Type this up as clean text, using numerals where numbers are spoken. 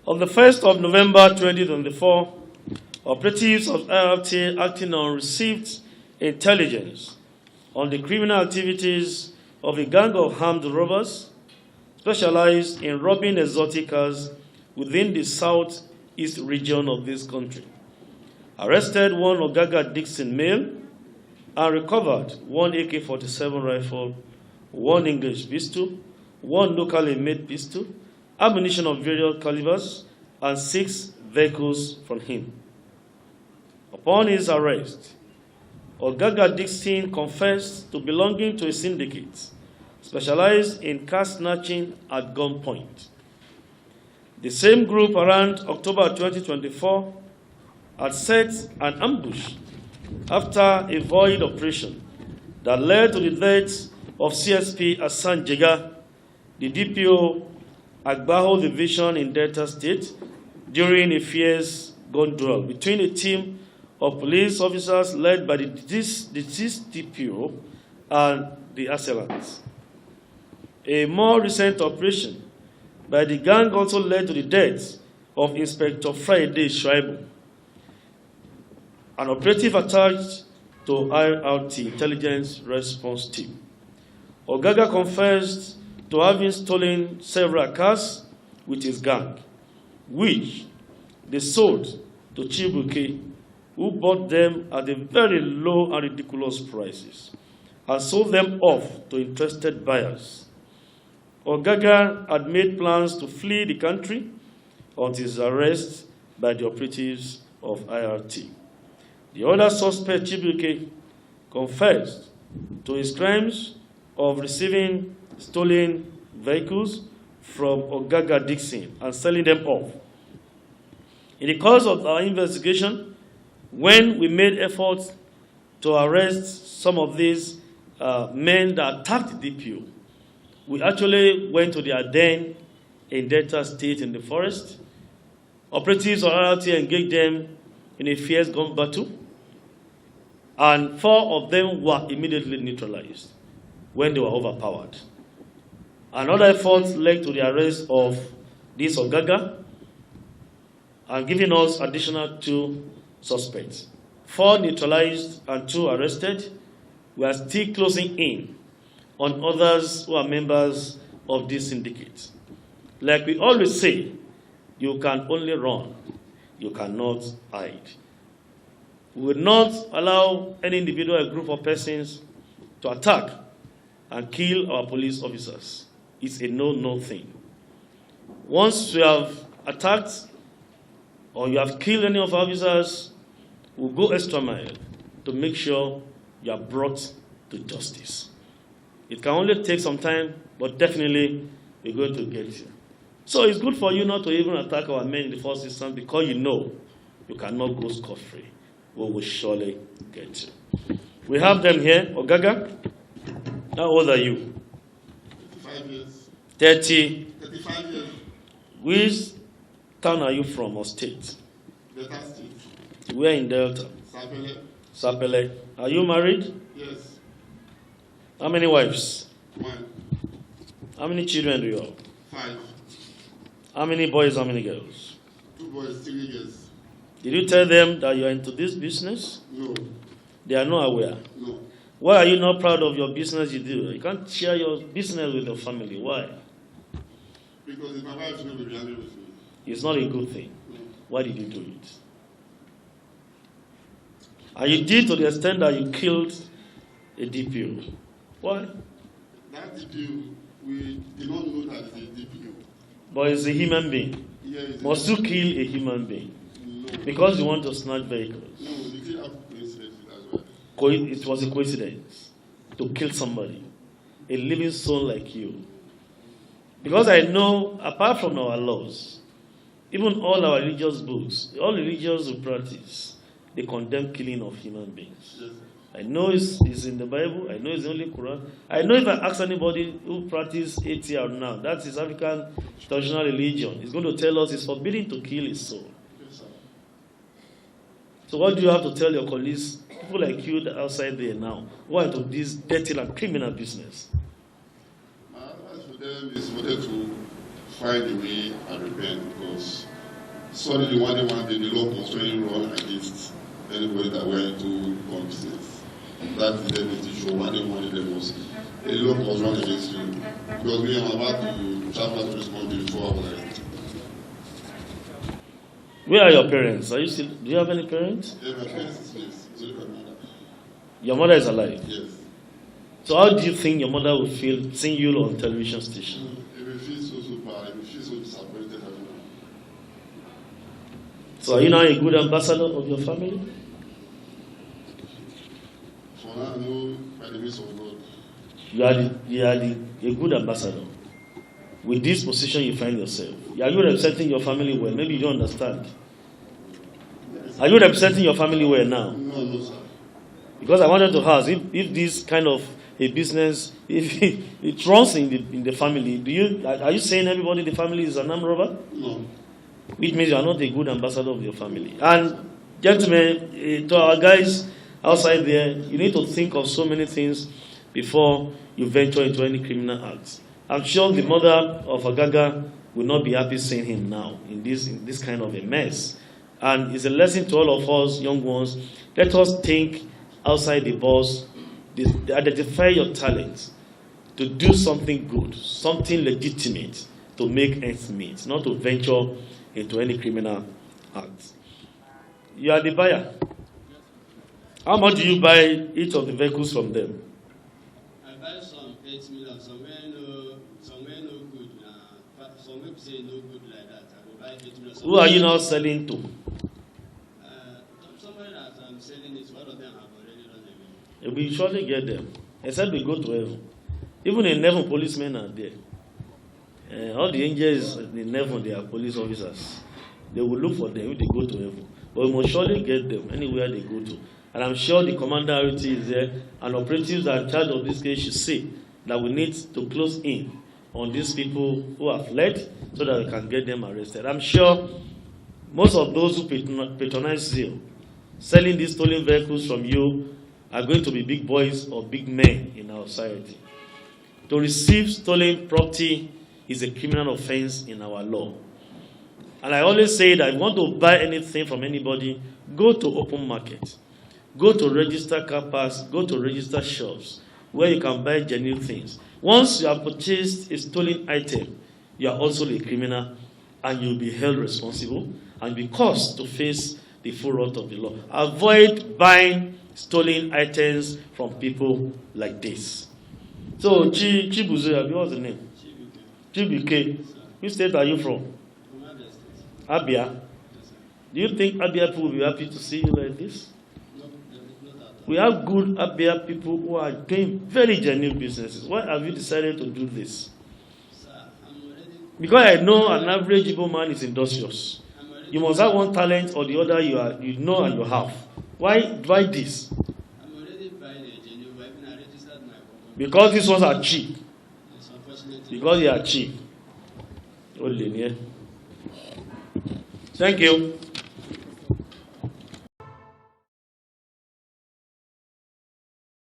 On the 1st of November 2024, operatives of IRT acting on received intelligence on the criminal activities of a gang of armed robbers specialized in robbing exotic cars within the southeast region of this country, arrested one Ogaga Dixon male and recovered one AK-47 rifle, one English pistol, one locally made pistol, ammunition of various calibers, and 6 vehicles from him. Upon his arrest, Ogaga Dixon confessed to belonging to a syndicate specialized in car snatching at gunpoint. The same group around October 2024 had set an ambush after a void operation that led to the death of CSP Hassan Jega, the DPO Agbaho Division in Delta State, during a fierce gun duel between a team of police officers led by the deceased DPO and the assailants. A more recent operation by the gang also led to the death of Inspector Friday Shuaibu, an operative attached to IRT Intelligence Response Team. Ogaga confessed to having stolen several cars with his gang, which they sold to Chibuke, who bought them at a very low and ridiculous prices, and sold them off to interested buyers. Ogaga had made plans to flee the country until his arrest by the operatives of IRT. The other suspect, Chibuke, confessed to his crimes of receiving stolen vehicles from Ogaga Dixon and selling them off. In the course of our investigation, when we made efforts to arrest some of these men that attacked the DPO, we actually went to their den in Delta State in the forest. Operatives of IRT engaged them in a fierce gun battle, and 4 of them were immediately neutralized when they were overpowered. Another effort led to the arrest of this Ogaga and giving us additional 2 suspects. 4 neutralized and 2 arrested. We are still closing in on others who are members of this syndicate. Like we always say, you can only run, you cannot hide. We will not allow any individual or group of persons to attack and kill our police officers. It's a no-no thing. Once you have attacked or you have killed any of our officers, we'll go extra mile to make sure you are brought to justice. It can only take some time, but definitely we're going to get you. So it's good for you not to even attack our men in the first instance, because you know you cannot go scot-free. We will surely get you. We have them here. Ogaga, how old are you? 35 years. 35 years. Which town are you from or state? Delta State. Where in Delta? Sapele. Sapele. Are you married? Yes. How many wives? 1. How many children do you have? 5. How many boys, how many girls? 2 boys, 3 girls. Did you tell them that you are into this business? No. They are not aware? No. Why are you not proud of your business you do? You can't share your business with your family. Why? Because if my wife will be angry with me. It's not a good thing. No. Why did you do it? And you did to the extent that you killed a DPO. Why? That DPO, we did not know that it's a DPO. But it's a human being. Yeah, Must you kill a human being? No. Because you want to snatch vehicles? No, you didn't have coincidence as well. It was a coincidence to kill somebody, a living soul like you. Because I know, apart from our laws, even all our religious books, all religions we practice, they condemn killing of human beings. Yes. I know it's in the Bible. I know it's in the Holy Quran. I know if I ask anybody who practices ATR now, that is African traditional religion, it's going to tell us it's forbidden to kill his soul. Yes, so what do you have to tell your colleagues, people like you that are outside there now, who are into this dirty and criminal business? My advice for them is wanted to find a way and repent, because Suddenly, one day, the law constraining run against anybody that went into gun business. That is definitely show. One day, there was a law was run against you. Because we are about to travel to this country before our life. Where are your parents? Are you still? Do you have any parents? Yeah, my parents is Your mother is alive? Yes. So how do you think your mother would feel seeing you on television station? It will feel so bad. It will feel so disappointed. So are you now a good ambassador of your family? For now, no, by the grace of God. You are a good ambassador. With this position you find yourself. Are you representing your family well? Maybe you don't understand. Are you representing your family well now? No, sir. Because I wanted to ask, if this kind of a business, if it runs in the family, are you saying everybody in the family is an armed robber? No. Which means you are not a good ambassador of your family. And gentlemen, to our guys outside there, you need to think of so many things before you venture into any criminal acts. I'm sure the mother of Agaga will not be happy seeing him now in this kind of a mess. And it's a lesson to all of us young ones. Let us think outside the box, identify your talents, to do something good, something legitimate, to make ends meet, not to venture into any criminal act. You are the buyer. How much do you buy each of the vehicles from them? I buy some 8 million, somewhere no good. Some people say no good like that. I will buy 8 million. Who are you now selling to? Somewhere that I'm selling it, one of them have already run away. We surely get them, except we go to heaven. Even in heaven, policemen are there. All the angels in heaven, they are police officers. They will look for them if they go to heaven. But we must surely get them anywhere they go to. And I'm sure the commander RT is there, and operatives that are in charge of this case should see that we need to close in on these people who have fled so that we can get them arrested. I'm sure most of those who patronize you, selling these stolen vehicles from you, are going to be big boys or big men in our society. To receive stolen property is a criminal offense in our law. And I always say that if you want to buy anything from anybody, go to open market. Go to register car parks, go to register shops where you can buy genuine things. Once you have purchased a stolen item, you are also a criminal and you'll be held responsible and be caused to face the full wrath of the law. Avoid buying stolen items from people like this. So, Chibuzo, what's the name? Chibike. Which state are you from? Abia. Do you think Abia people will be happy to see you like this? We have good Abia people who are doing very genuine businesses. Why have you decided to do this? Because I know an average Igbo man is industrious. You must have one talent or the other you know and you have. Why this? I'm already buying a genuine weapon. I registered my weapon. Because these ones are cheap. Yes, unfortunately. Because they are cheap. Thank you.